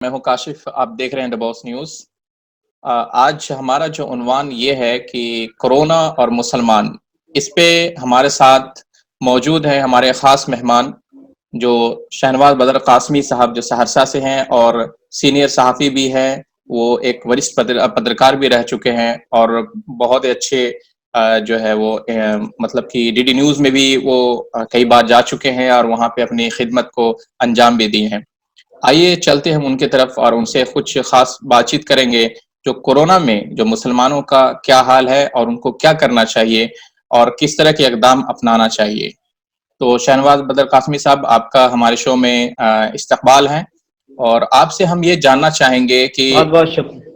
میں ہوں کاشف، آپ دیکھ رہے ہیں دا باس نیوز۔ آج ہمارا جو عنوان یہ ہے کہ کورونا اور مسلمان، اس پہ ہمارے ساتھ موجود ہیں ہمارے خاص مہمان جو شہنواز بدر قاسمی صاحب، جو سہرسہ سے ہیں اور سینئر صحافی بھی ہیں۔ وہ ایک وریشٹ پترکار بھی رہ چکے ہیں اور بہت اچھے جو ہے وہ مطلب کہ ڈی ڈی نیوز میں بھی وہ کئی بار جا چکے ہیں اور وہاں پہ اپنی خدمت کو انجام بھی دی ہیں۔ آئیے چلتے ہم ان کی طرف اور ان سے کچھ خاص بات چیت کریں گے جو کورونا میں جو مسلمانوں کا کیا حال ہے اور ان کو کیا کرنا چاہیے اور کس طرح کے اقدام اپنانا چاہیے۔ تو شہنواز بدر قاسمی صاحب، آپ کا ہمارے شو میں استقبال ہے اور آپ سے ہم یہ جاننا چاہیں گے کہ بہت بہت شکریہ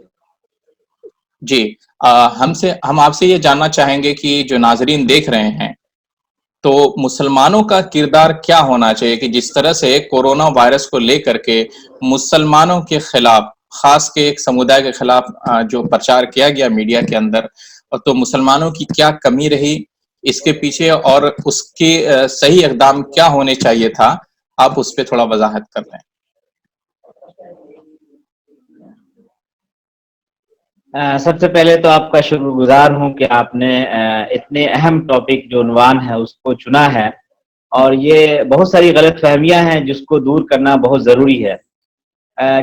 جی ہم آپ سے یہ جاننا چاہیں گے کہ جو ناظرین دیکھ رہے ہیں تو مسلمانوں کا کردار کیا ہونا چاہیے کہ جس طرح سے کورونا وائرس کو لے کر کے مسلمانوں کے خلاف، خاص کے ایک سمودائے کے خلاف جو پرچار کیا گیا میڈیا کے اندر، تو مسلمانوں کی کیا کمی رہی اس کے پیچھے اور اس کے صحیح اقدام کیا ہونے چاہیے تھا، آپ اس پہ تھوڑا وضاحت کر رہے ہیں۔ سب سے پہلے تو آپ کا شکر گزار ہوں کہ آپ نے اتنے اہم ٹاپک جو عنوان ہے اس کو چنا ہے، اور یہ بہت ساری غلط فہمیاں ہیں جس کو دور کرنا بہت ضروری ہے۔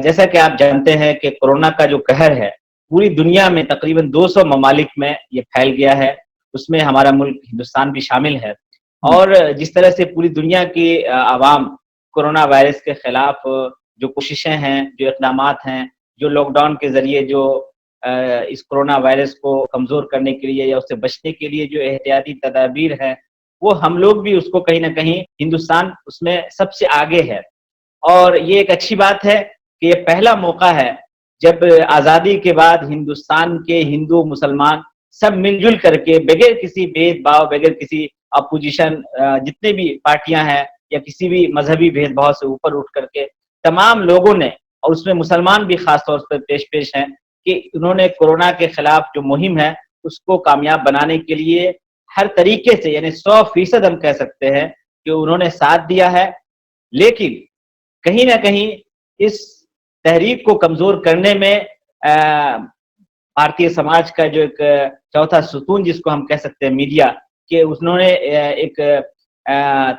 جیسا کہ آپ جانتے ہیں کہ کورونا کا جو قہر ہے پوری دنیا میں تقریباً 200 ممالک میں یہ پھیل گیا ہے، اس میں ہمارا ملک ہندوستان بھی شامل ہے، اور جس طرح سے پوری دنیا کی عوام کورونا وائرس کے خلاف جو کوششیں ہیں، جو اقدامات ہیں، جو لاک ڈاؤن کے ذریعے جو اس کورونا وائرس کو کمزور کرنے کے لیے یا اس سے بچنے کے لیے جو احتیاطی تدابیر ہیں، وہ ہم لوگ بھی اس کو کہیں نہ کہیں ہندوستان اس میں سب سے آگے ہے۔ اور یہ ایک اچھی بات ہے کہ یہ پہلا موقع ہے جب آزادی کے بعد ہندوستان کے ہندو مسلمان سب مل جل کر کے بغیر کسی بھید بھاؤ، بغیر کسی اپوزیشن، جتنے بھی پارٹیاں ہیں یا کسی بھی مذہبی بھید بھاؤ سے اوپر اٹھ کر کے تمام لوگوں نے، اور اس میں مسلمان بھی خاص طور پر پیش ہیں، کہ انہوں نے کورونا کے خلاف جو مہم ہے اس کو کامیاب بنانے کے لیے ہر طریقے سے، یعنی 100% ہم کہہ سکتے ہیں کہ انہوں نے ساتھ دیا ہے۔ لیکن کہیں نہ کہیں اس تحریک کو کمزور کرنے میں بھارتیہ سماج کا جو ایک چوتھا ستون جس کو ہم کہہ سکتے ہیں میڈیا، کہ انہوں نے ایک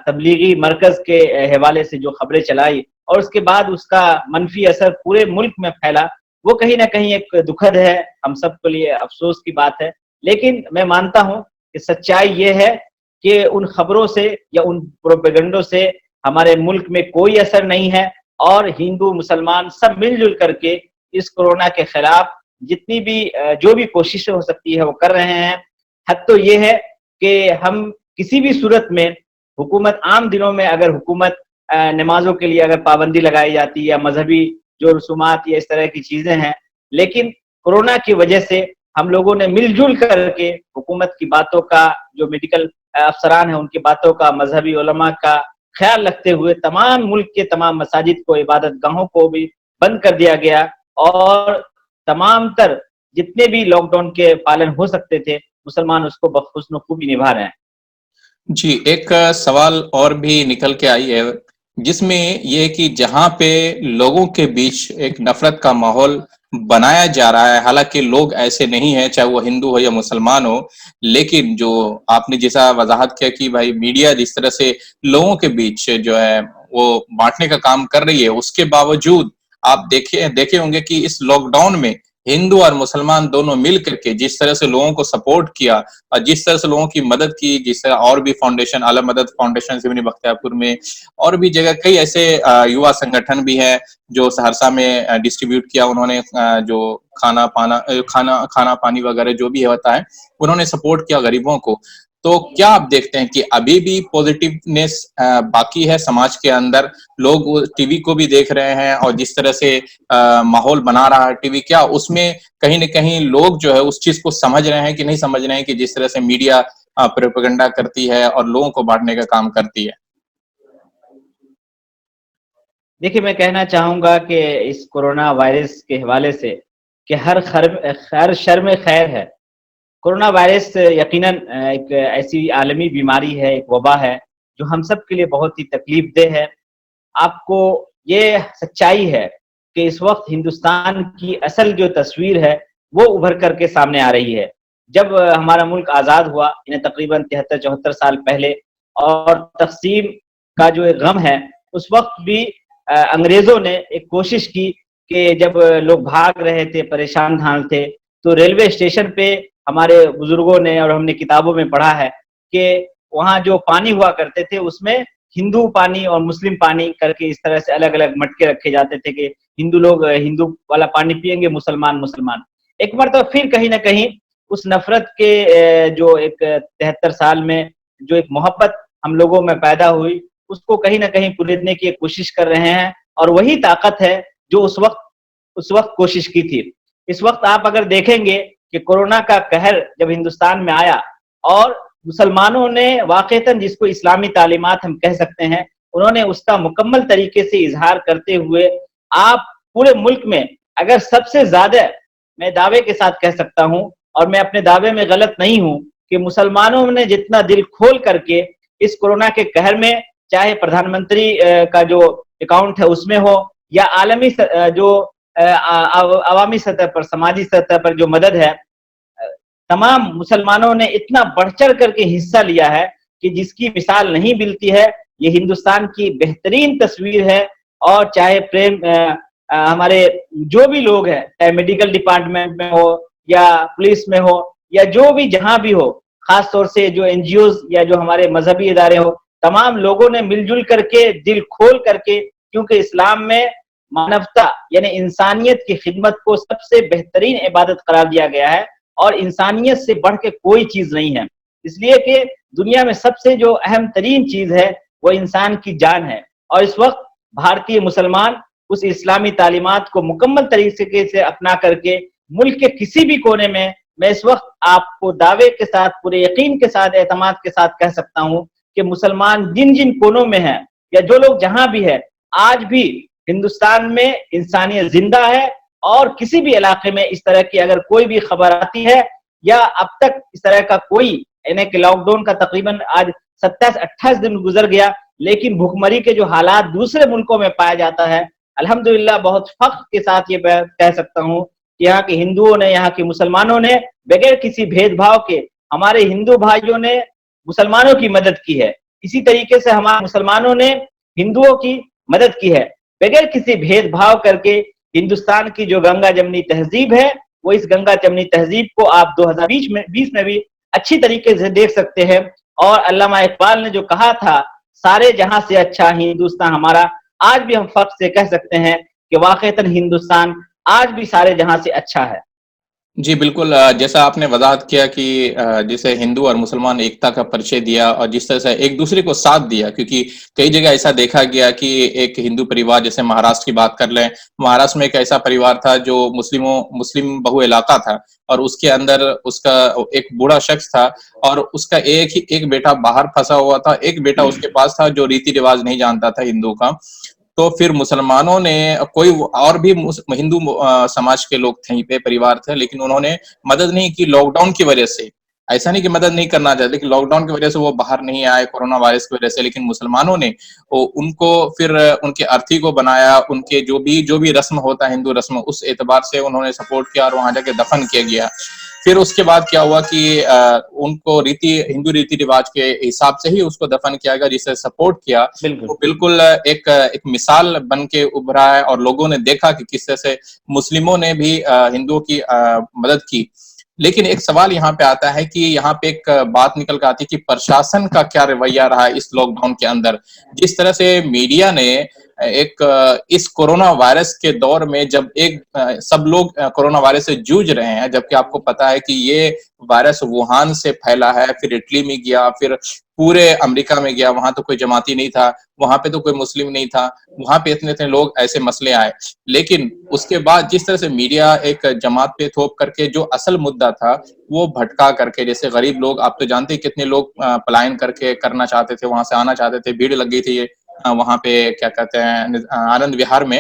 تبلیغی مرکز کے حوالے سے جو خبریں چلائی اور اس کے بعد اس کا منفی اثر پورے ملک میں پھیلا، وہ کہیں نہ کہیں ایک دکھد ہے، ہم سب کے لیے افسوس کی بات ہے۔ لیکن میں مانتا ہوں کہ سچائی یہ ہے کہ ان خبروں سے یا ان پروپیگنڈوں سے ہمارے ملک میں کوئی اثر نہیں ہے، اور ہندو مسلمان سب مل جل کر کے اس کورونا کے خلاف جتنی بھی جو بھی کوششیں ہو سکتی ہے وہ کر رہے ہیں۔ حد تو یہ ہے کہ ہم کسی بھی صورت میں حکومت، عام دنوں میں اگر حکومت نمازوں کے لیے اگر پابندی لگائی جاتی یا مذہبی جو رسومات یا اس طرح کی چیزیں ہیں، لیکن کورونا کی وجہ سے ہم لوگوں نے مل جل کر کے حکومت کی باتوں کا، جو میڈیکل افسران ہیں ان کی باتوں کا، مذہبی علماء کا خیال رکھتے ہوئے تمام ملک کے تمام مساجد کو، عبادت گاہوں کو بھی بند کر دیا گیا، اور تمام تر جتنے بھی لاک ڈاؤن کے پالن ہو سکتے تھے مسلمان اس کو بحسن خوبی نبھا رہے ہیں۔ جی، ایک سوال اور بھی نکل کے آئی ہے جس میں یہ کہ جہاں پہ لوگوں کے بیچ ایک نفرت کا ماحول بنایا جا رہا ہے، حالانکہ لوگ ایسے نہیں ہیں، چاہے وہ ہندو ہو یا مسلمان ہو، لیکن جو آپ نے جیسا وضاحت کیا کہ بھائی میڈیا جس طرح سے لوگوں کے بیچ جو ہے وہ بانٹنے کا کام کر رہی ہے، اس کے باوجود آپ دیکھے ہوں گے کہ اس لاک ڈاؤن میں ہندو اور مسلمان دونوں مل کر کے جس طرح سے لوگوں کو سپورٹ کیا اور جس طرح سے لوگوں کی مدد کی، جس طرح اور بھی فاؤنڈیشن، عالم مدد فاؤنڈیشن زمینی بختیارپور میں اور بھی جگہ کئی ایسے یوا سنگٹھن بھی ہیں جو سہرسہ میں ڈسٹریبیوٹ کیا، انہوں نے جو کھانا پانی وغیرہ جو بھی ہوتا ہے انہوں نے سپورٹ کیا غریبوں کو۔ تو کیا آپ دیکھتے ہیں کہ ابھی بھی پوزیٹیونیس باقی ہے سماج کے اندر؟ لوگ ٹی وی کو بھی دیکھ رہے ہیں اور جس طرح سے ماحول بنا رہا ہے ٹی وی، کیا اس میں کہیں نہ کہیں لوگ جو ہے اس چیز کو سمجھ رہے ہیں کہ نہیں سمجھ رہے ہیں کہ جس طرح سے میڈیا پروپیگنڈا کرتی ہے اور لوگوں کو بانٹنے کا کام کرتی ہے؟ دیکھیے، میں کہنا چاہوں گا کہ اس کورونا وائرس کے حوالے سے کہ ہر شر میں خیر ہے۔ کورونا وائرس یقیناً ایک ایسی عالمی بیماری ہے، ایک وبا ہے جو ہم سب کے لیے بہت ہی تکلیف دہ ہے۔ آپ کو یہ سچائی ہے کہ اس وقت ہندوستان کی اصل جو تصویر ہے وہ ابھر کر کے سامنے آ رہی ہے۔ جب ہمارا ملک آزاد ہوا تقریباً 73-74 سال پہلے، اور تقسیم کا جو ایک غم ہے، اس وقت بھی انگریزوں نے ایک کوشش کی کہ جب لوگ بھاگ رہے تھے، پریشان حال تھے، تو ریلوے اسٹیشن پہ ہمارے بزرگوں نے اور ہم نے کتابوں میں پڑھا ہے کہ وہاں جو پانی ہوا کرتے تھے اس میں ہندو پانی اور مسلم پانی کر کے اس طرح سے الگ الگ مٹکے رکھے جاتے تھے کہ ہندو لوگ ہندو والا پانی پیئیں گے، مسلمان مسلمان۔ ایک مرتبہ پھر کہیں نہ کہیں اس نفرت کے جو ایک 73 سال میں جو ایک محبت ہم لوگوں میں پیدا ہوئی، اس کو کہیں نہ کہیں کلیدنے کی کوشش کر رہے ہیں، اور وہی طاقت ہے جو اس وقت کوشش کی تھی۔ اس وقت آپ اگر دیکھیں گے کہ کورونا کا قہر جب ہندوستان میں آیا، اور مسلمانوں نے واقعتاً جس کو اسلامی تعلیمات ہم کہہ سکتے ہیں، انہوں نے اس کا مکمل طریقے سے اظہار کرتے ہوئے آپ پورے ملک میں اگر سب سے زیادہ، میں دعوے کے ساتھ کہہ سکتا ہوں اور میں اپنے دعوے میں غلط نہیں ہوں، کہ مسلمانوں نے جتنا دل کھول کر کے اس کورونا کے قہر میں، چاہے پردھان منتری کا جو اکاؤنٹ ہے اس میں ہو، یا عالمی جو عوامی سطح پر، سماجی سطح پر جو مدد ہے، تمام مسلمانوں نے اتنا بڑھ چڑھ کر کے حصہ لیا ہے کہ جس کی مثال نہیں ملتی ہے۔ یہ ہندوستان کی بہترین تصویر ہے، اور چاہے ہمارے جو بھی لوگ ہیں، چاہے میڈیکل ڈپارٹمنٹ میں ہو یا پولیس میں ہو یا جو بھی جہاں بھی ہو، خاص طور سے جو این جی اوز یا جو ہمارے مذہبی ادارے ہو، تمام لوگوں نے مل جل کر کے، دل کھول کر کے، کیونکہ اسلام میں مانوتا یعنی انسانیت کی خدمت کو سب سے بہترین عبادت قرار دیا گیا ہے، اور انسانیت سے بڑھ کے کوئی چیز نہیں ہے، اس لیے کہ دنیا میں سب سے جو اہم ترین چیز ہے وہ انسان کی جان ہے۔ اور اس وقت بھارتی مسلمان اس اسلامی تعلیمات کو مکمل طریقے سے اپنا کر کے ملک کے کسی بھی کونے میں، میں اس وقت آپ کو دعوے کے ساتھ، پورے یقین کے ساتھ، اعتماد کے ساتھ کہہ سکتا ہوں کہ مسلمان جن جن کونوں میں ہیں یا جو لوگ جہاں بھی ہے، آج بھی ہندوستان میں انسانیت زندہ ہے، اور کسی بھی علاقے میں اس طرح کی اگر کوئی بھی خبر آتی ہے، یا اب تک اس طرح کا کوئی، یعنی کہ لاک ڈاؤن کا تقریباً آج 27-28 دن گزر گیا، لیکن بھوکمری کے جو حالات دوسرے ملکوں میں پایا جاتا ہے، الحمدللہ بہت فخر کے ساتھ یہ کہہ سکتا ہوں کہ یہاں کے ہندوؤں نے، یہاں کے مسلمانوں نے بغیر کسی بھید بھاؤ کے، ہمارے ہندو بھائیوں نے مسلمانوں کی مدد کی ہے، اسی طریقے سے ہمارے مسلمانوں نے ہندوؤں کی مدد کی ہے، بغیر کسی بھید بھاؤ کر کے۔ ہندوستان کی جو گنگا جمنی تہذیب ہے، وہ اس گنگا جمنی تہذیب کو آپ 2020 میں بھی اچھی طریقے سے دیکھ سکتے ہیں، اور علامہ اقبال نے جو کہا تھا، سارے جہاں سے اچھا ہندوستان ہمارا، آج بھی ہم فخر سے کہہ سکتے ہیں کہ واقعتاً ہندوستان آج بھی سارے جہاں سے اچھا ہے۔ جی بالکل، جیسا آپ نے وضاحت کیا کہ جیسے ہندو اور مسلمان ایکتا کا پرچے دیا، اور جس طرح سے ایک دوسرے کو ساتھ دیا، کیونکہ کئی جگہ ایسا دیکھا گیا کہ ایک ہندو پریوار، جیسے مہاراشٹر کی بات کر لیں، مہاراشٹر میں ایک ایسا پریوار تھا جو مسلم بہو علاقہ تھا، اور اس کے اندر اس کا ایک بوڑھا شخص تھا، اور اس کا ایک بیٹا باہر پھنسا ہوا تھا، ایک بیٹا اس کے پاس تھا جو ریتی رواج نہیں جانتا تھا ہندو کا۔ تو پھر مسلمانوں نے، کوئی اور بھی ہندو سماج کے لوگ تھے پہ پریوار تھے، لیکن انہوں نے مدد نہیں کی لاک ڈاؤن کی وجہ سے۔ ایسا نہیں کہ مدد نہیں کرنا چاہتے، لیکن لاک ڈاؤن کی وجہ سے وہ باہر نہیں آئے، کورونا وائرس کی وجہ سے، لیکن مسلمانوں نے ان کو پھر ان کے ارتھی کو بنایا، ان کے جو بھی رسم ہوتا ہے ہندو رسم، اس اعتبار سے انہوں نے سپورٹ کیا، اور وہاں جا کے دفن کیا گیا۔ پھر اس کے بعد کیا ہوا کہ ان کو ہندو ریتی رواج کے حساب سے ہی اس کو دفن کیا گیا، جسے سپورٹ کیا، بالکل وہ بالکل ایک مثال بن کے ابھرا ہے، اور لوگوں نے دیکھا کہ کس طرح سے مسلموں نے بھی ہندوؤں کی مدد کی۔ لیکن ایک سوال یہاں پہ آتا ہے کہ یہاں پہ ایک بات نکل کر آتی ہے کہ پرشاسن کا کیا رویہ رہا ہے اس لاک ڈاؤن کے اندر، جس طرح سے میڈیا نے اس کورونا وائرس کے دور میں، جب سب لوگ کورونا وائرس سے جوجھ رہے ہیں، جبکہ آپ کو پتا ہے کہ یہ وائرس ووہان سے پھیلا ہے، پھر اٹلی میں گیا، پھر پورے امریکہ میں گیا، وہاں تو کوئی جماعتی نہیں تھا، وہاں پہ تو کوئی مسلم نہیں تھا، وہاں پہ اتنے لوگ، ایسے مسئلے آئے، لیکن اس کے بعد جس طرح سے میڈیا ایک جماعت پہ تھوپ کر کے جو اصل مدعا تھا وہ بھٹکا کر کے، جیسے غریب لوگ، آپ تو جانتے ہیں کتنے لوگ پلائن کر کے کرنا چاہتے تھے، وہاں سے آنا چاہتے تھے، بھیڑ لگ گئی تھی وہاں پہ کیا کہتے ہیں آنند وہار میں،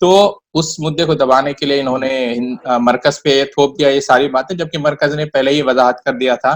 تو اس مدعے کو دبانے کے لیے انہوں نے مرکز پہ تھوپ دیا یہ ساری باتیں، جبکہ مرکز نے پہلے ہی وضاحت کر دیا تھا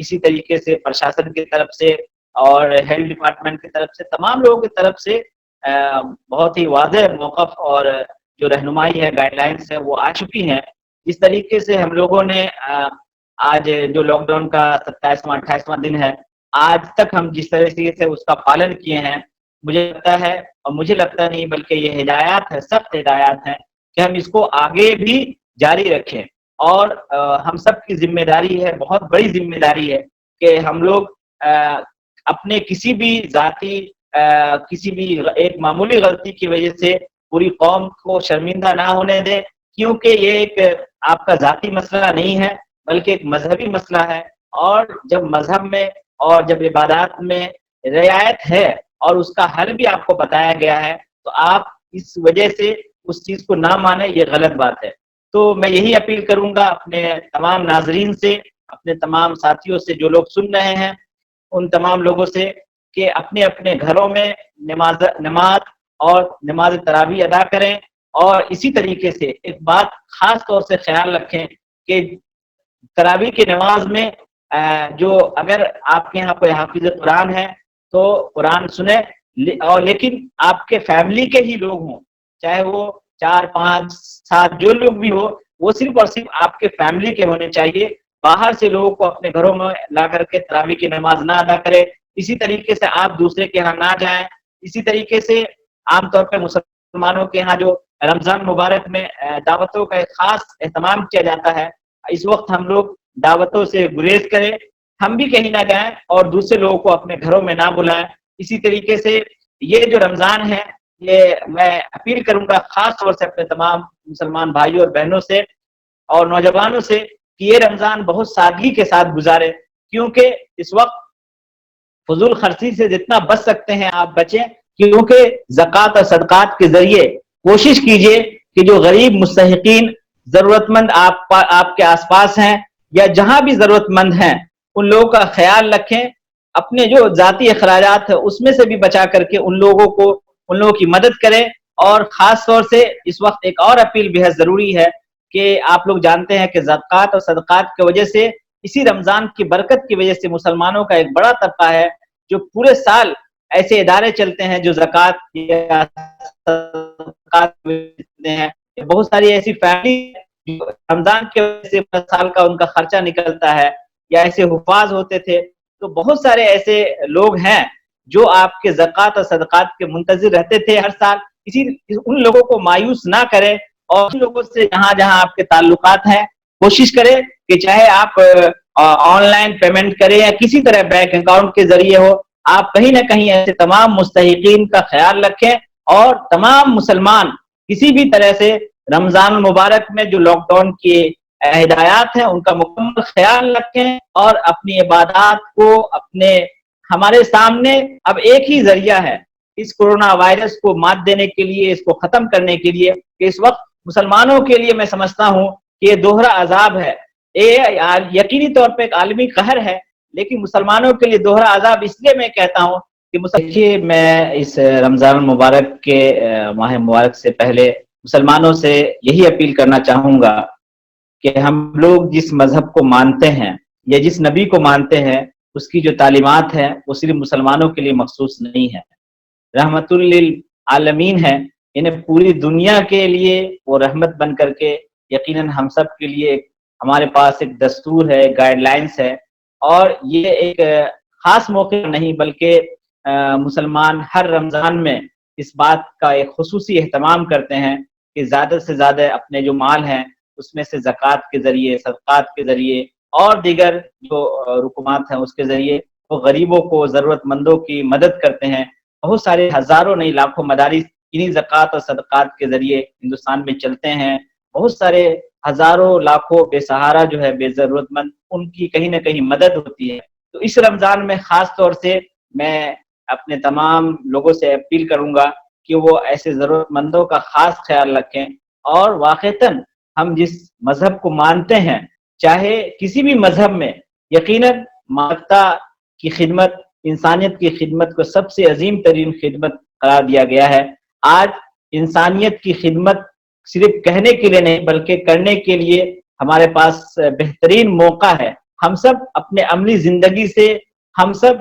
اسی طریقے سے پرشاسن کی طرف سے اور ہیلتھ ڈپارٹمنٹ کی طرف سے تمام لوگوں کی طرف سے بہت ہی واضح موقف اور جو رہنمائی ہے، گائیڈ لائنس ہے، وہ آ چکی ہیں. اس طریقے سے ہم لوگوں نے آج جو لاک ڈاؤن کا 27واں 28واں دن ہے، آج تک ہم جس طریقے سے اس کا پالن کیے ہیں، مجھے لگتا ہے، اور مجھے لگتا نہیں بلکہ یہ ہدایات ہے، سخت ہدایات ہیں کہ ہم اس کو آگے بھی جاری رکھیں. اور ہم سب کی ذمہ داری ہے، بہت بڑی ذمہ داری ہے کہ ہم لوگ اپنے کسی بھی ذاتی کسی بھی ایک معمولی غلطی کی وجہ سے پوری قوم کو شرمندہ نہ ہونے دیں، کیونکہ یہ ایک آپ کا ذاتی مسئلہ نہیں ہے بلکہ ایک مذہبی مسئلہ ہے. اور جب مذہب میں اور جب عبادات میں رعایت ہے اور اس کا حل بھی آپ کو بتایا گیا ہے، تو آپ اس وجہ سے اس چیز کو نہ مانیں، یہ غلط بات ہے. تو میں یہی اپیل کروں گا اپنے تمام ناظرین سے، اپنے تمام ساتھیوں سے جو لوگ سن رہے ہیں، ان تمام لوگوں سے کہ اپنے اپنے گھروں میں نماز اور نماز تراویح ادا کریں. اور اسی طریقے سے ایک بات خاص طور سے خیال رکھیں کہ تراویح کی نماز میں جو اگر آپ کے یہاں کوئی حافظ قرآن ہے تو قرآن سنیں، اور لیکن آپ کے فیملی کے ہی لوگ ہوں، چاہے وہ 4 5 7 جو لوگ بھی ہو، وہ صرف اور صرف آپ کے فیملی کے ہونے چاہیے. باہر سے لوگوں کو اپنے گھروں میں لا کر کے تراویح کی نماز نہ ادا کرے. اسی طریقے سے آپ دوسرے کے یہاں نہ جائیں. اسی طریقے سے عام طور پہ مسلمانوں کے یہاں جو رمضان مبارک میں دعوتوں کا ایک خاص اہتمام کیا جاتا ہے، اس وقت ہم لوگ دعوتوں سے گریز کریں، ہم بھی کہیں نہ جائیں اور دوسرے لوگوں کو اپنے گھروں میں نہ بلائیں. اسی طریقے سے یہ جو رمضان ہے، یہ میں اپیل کروں گا خاص طور سے اپنے تمام مسلمان بھائیوں اور بہنوں سے اور نوجوانوں سے کہ یہ رمضان بہت سادگی کے ساتھ گزارے، کیونکہ اس وقت فضول خرچی سے جتنا بچ سکتے ہیں آپ بچیں. کیونکہ زکوٰۃ اور صدقات کے ذریعے کوشش کیجئے کہ جو غریب مستحقین ضرورت مند آپ کے آس پاس ہیں یا جہاں بھی ضرورت مند ہیں، ان لوگوں کا خیال رکھیں. اپنے جو ذاتی اخراجات ہے اس میں سے بھی بچا کر کے ان لوگوں کی مدد کریں. اور خاص طور سے اس وقت ایک اور اپیل بہت ضروری ہے کہ آپ لوگ جانتے ہیں کہ زکوٰۃ اور صدقات کی وجہ سے، اسی رمضان کی برکت کی وجہ سے مسلمانوں کا ایک بڑا طبقہ ہے جو پورے سال ایسے ادارے چلتے ہیں جو زکوٰۃ یا صدقات دیتے ہیں. بہت ساری ایسی فیملی رمضان کی وجہ سے سال کا ان کا خرچہ نکلتا ہے، یا ایسے حفاظ ہوتے تھے. تو بہت سارے ایسے لوگ ہیں جو آپ کے زکوٰۃ اور صدقات کے منتظر رہتے تھے ہر سال. ان لوگوں کو مایوس نہ کریں، اور ان لوگوں سے جہاں جہاں آپ کے تعلقات ہیں کوشش کریں کہ چاہے آپ آن لائن پیمنٹ کریں یا کسی طرح بینک اکاؤنٹ کے ذریعے ہو، آپ کہیں نہ کہیں ایسے تمام مستحقین کا خیال رکھیں. اور تمام مسلمان کسی بھی طرح سے رمضان المبارک میں جو لاک ڈاؤن کی ہدایات ہیں ان کا مکمل خیال رکھیں، اور اپنی عبادات کو ہمارے سامنے اب ایک ہی ذریعہ ہے اس کورونا وائرس کو مات دینے کے لیے، اس کو ختم کرنے کے لیے، کہ اس وقت مسلمانوں کے لیے میں سمجھتا ہوں کہ یہ دوہرا عذاب ہے. یہ یقینی طور پہ ایک عالمی قہر ہے، لیکن مسلمانوں کے لیے دوہرا عذاب اس لیے میں کہتا ہوں کہ دیکھیے، میں اس رمضان المبارک کے ماہ مبارک سے پہلے مسلمانوں سے یہی اپیل کرنا چاہوں گا کہ ہم لوگ جس مذہب کو مانتے ہیں یا جس نبی کو مانتے ہیں، اس کی جو تعلیمات ہیں وہ صرف مسلمانوں کے لیے مخصوص نہیں ہے، رحمت للعالمین ہے. انہیں پوری دنیا کے لیے وہ رحمت بن کر کے یقیناً ہم سب کے لیے ہمارے پاس ایک دستور ہے، گائیڈ لائنس ہے. اور یہ ایک خاص موقع نہیں بلکہ مسلمان ہر رمضان میں اس بات کا ایک خصوصی اہتمام کرتے ہیں کہ زیادہ سے زیادہ اپنے جو مال ہیں اس میں سے زکوٰۃ کے ذریعے، صدقات کے ذریعے اور دیگر جو رکومات ہیں اس کے ذریعے وہ غریبوں کو، ضرورت مندوں کی مدد کرتے ہیں. بہت سارے ہزاروں نہیں لاکھوں مدارس انہی زکوٰۃ اور صدقات کے ذریعے ہندوستان میں چلتے ہیں. بہت سارے ہزاروں لاکھوں بے سہارا جو ہے، بے ضرورت مند، ان کی کہیں نہ کہیں مدد ہوتی ہے. تو اس رمضان میں خاص طور سے میں اپنے تمام لوگوں سے اپیل کروں گا کہ وہ ایسے ضرورت مندوں کا خاص خیال رکھیں. اور واقعتاً ہم جس مذہب کو مانتے ہیں، چاہے کسی بھی مذہب میں یقیناً مانوتا کی خدمت، انسانیت کی خدمت کو سب سے عظیم ترین خدمت قرار دیا گیا ہے. آج انسانیت کی خدمت صرف کہنے کے لیے نہیں بلکہ کرنے کے لیے ہمارے پاس بہترین موقع ہے. ہم سب اپنے عملی زندگی سے ہم سب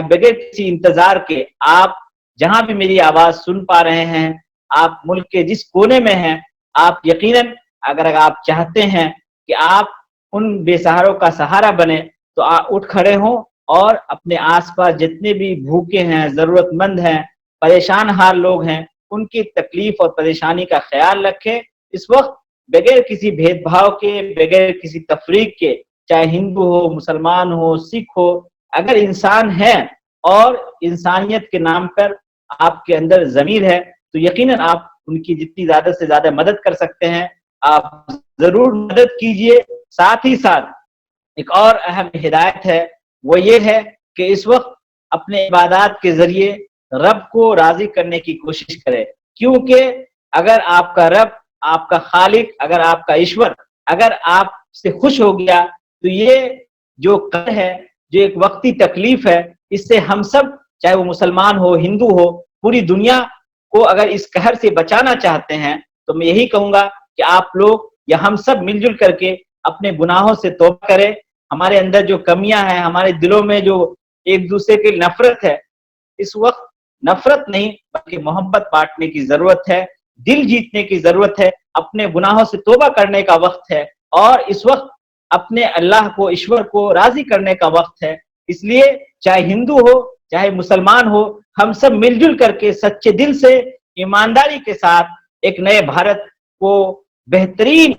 بغیر کسی انتظار کے، آپ جہاں بھی میری آواز سن پا رہے ہیں، آپ ملک کے جس کونے میں ہیں، آپ یقیناً اگر آپ چاہتے ہیں کہ آپ ان بے سہاروں کا سہارا بنے تو آپ اٹھ کھڑے ہوں اور اپنے آس پاس جتنے بھی بھوکے ہیں، ضرورت مند ہیں، پریشان حال لوگ ہیں، ان کی تکلیف اور پریشانی کا خیال رکھیں۔ اس وقت بغیر کسی بھید بھاؤ کے، بغیر کسی تفریق کے، چاہے ہندو ہو، مسلمان ہو، سکھ ہو، اگر انسان ہے اور انسانیت کے نام پر آپ کے اندر ضمیر ہے تو یقیناً آپ ان کی جتنی زیادہ سے زیادہ مدد کر سکتے ہیں آپ ضرور مدد کیجئے۔ ساتھ ہی ساتھ ایک اور اہم ہدایت ہے، وہ یہ ہے کہ اس وقت اپنے عبادات کے ذریعے رب کو راضی کرنے کی کوشش کرے، کیونکہ اگر آپ کا رب، آپ کا خالق، اگر آپ کا ایشور اگر آپ سے خوش ہو گیا تو یہ جو قہر ہے، جو ایک وقتی تکلیف ہے، اس سے ہم سب، چاہے وہ مسلمان ہو، ہندو ہو، پوری دنیا کو اگر اس قہر سے بچانا چاہتے ہیں تو میں یہی کہوں گا کہ آپ لوگ یا ہم سب مل جل کر کے اپنے گناہوں سے توبہ کریں۔ ہمارے اندر جو کمیاں ہیں، ہمارے دلوں میں جو ایک دوسرے کی نفرت ہے، اس وقت نفرت نہیں بلکہ محبت بانٹنے کی ضرورت ہے، دل جیتنے کی ضرورت ہے، اپنے گناہوں سے توبہ کرنے کا وقت ہے، اور اس وقت اپنے اللہ کو، ایشور کو راضی کرنے کا وقت ہے۔ اس لیے چاہے ہندو ہو، چاہے مسلمان ہو، ہم سب مل جل کر کے سچے دل سے، ایمانداری کے ساتھ ایک نئے بھارت کو بہترین،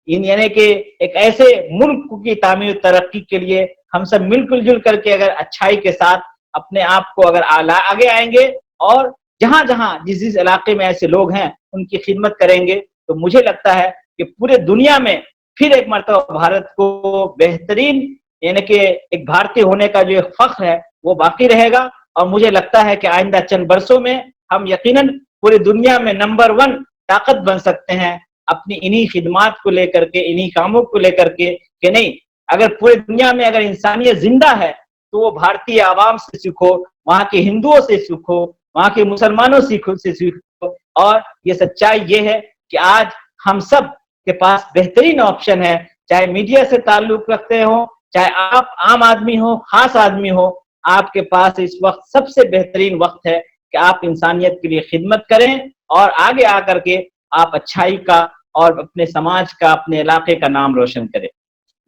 یعنی کہ ایک ایسے ملک کی تعمیر و ترقی کے لیے ہم سب مل جل کر کے اگر اچھائی کے ساتھ اپنے آپ کو اگر آگے آئیں گے اور جہاں جہاں جس علاقے میں ایسے لوگ ہیں ان کی خدمت کریں گے تو مجھے لگتا ہے کہ پورے دنیا میں پھر ایک مرتبہ بھارت کو بہترین، یعنی کہ ایک بھارتی ہونے کا جو ایک فخر ہے وہ باقی رہے گا، اور مجھے لگتا ہے کہ آئندہ چند برسوں میں ہم یقیناً پوری دنیا میں نمبر 1 طاقت بن سکتے ہیں، اپنی انہی خدمات کو لے کر کے، انہی کاموں کو لے کر کے، کہ نہیں، اگر پوری دنیا میں اگر انسانیت زندہ ہے تو وہ بھارتی عوام سے سیکھو، وہاں کے ہندوؤں سے سیکھو، وہاں کے مسلمانوں سے سیکھو، اور یہ سچائی یہ ہے کہ آج ہم سب کے پاس بہترین آپشن ہے، چاہے میڈیا سے تعلق رکھتے ہوں، چاہے آپ عام آدمی ہو، خاص آدمی ہو، آپ کے پاس اس وقت سب سے بہترین وقت ہے کہ آپ انسانیت کے لیے خدمت کریں اور آگے آ کر کے آپ اچھائی کا اور اپنے سماج کا، اپنے علاقے کا نام روشن کریں۔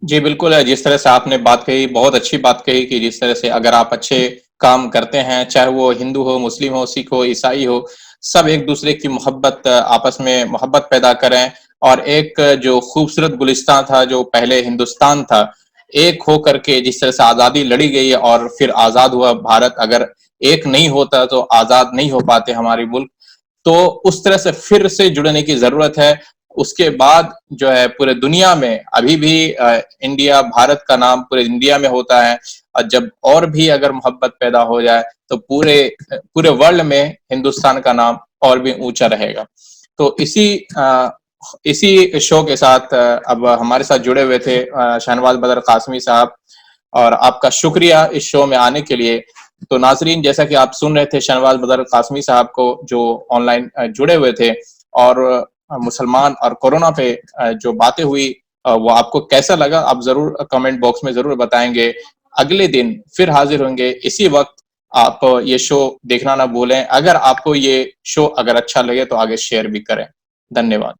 جی بالکل ہے، جس طرح سے آپ نے بات کہی، بہت اچھی بات کہی کہ جس طرح سے اگر آپ اچھے کام کرتے ہیں، چاہے وہ ہندو ہو، مسلم ہو، سکھ ہو، عیسائی ہو، سب ایک دوسرے کی محبت، آپس میں محبت پیدا کریں، اور ایک جو خوبصورت گلستان تھا جو پہلے ہندوستان تھا، ایک ہو کر کے جس طرح سے آزادی لڑی گئی اور پھر آزاد ہوا بھارت، اگر ایک نہیں ہوتا تو آزاد نہیں ہو پاتے ہماری ملک، تو اس طرح سے پھر سے جڑنے کی ضرورت ہے۔ اس کے بعد جو ہے پورے دنیا میں ابھی بھی انڈیا، بھارت کا نام پورے انڈیا میں ہوتا ہے، اور جب اور بھی اگر محبت پیدا ہو جائے تو پورے ورلڈ میں ہندوستان کا نام اور بھی اونچا رہے گا۔ تو اسی شو کے ساتھ اب ہمارے ساتھ جڑے ہوئے تھے شہنواز بدر قاسمی صاحب، اور آپ کا شکریہ اس شو میں آنے کے لیے۔ تو ناظرین، جیسا کہ آپ سن رہے تھے شہنواز بدر قاسمی صاحب کو جو آن لائن جڑے ہوئے تھے، اور مسلمان اور کورونا پہ جو باتیں ہوئی وہ آپ کو کیسا لگا، آپ ضرور کمنٹ باکس میں ضرور بتائیں گے۔ اگلے دن پھر حاضر ہوں گے اسی وقت، آپ یہ شو دیکھنا نہ بھولیں۔ اگر آپ کو یہ شو اگر اچھا لگے تو آگے شیئر بھی کریں۔ دھنیہ واد۔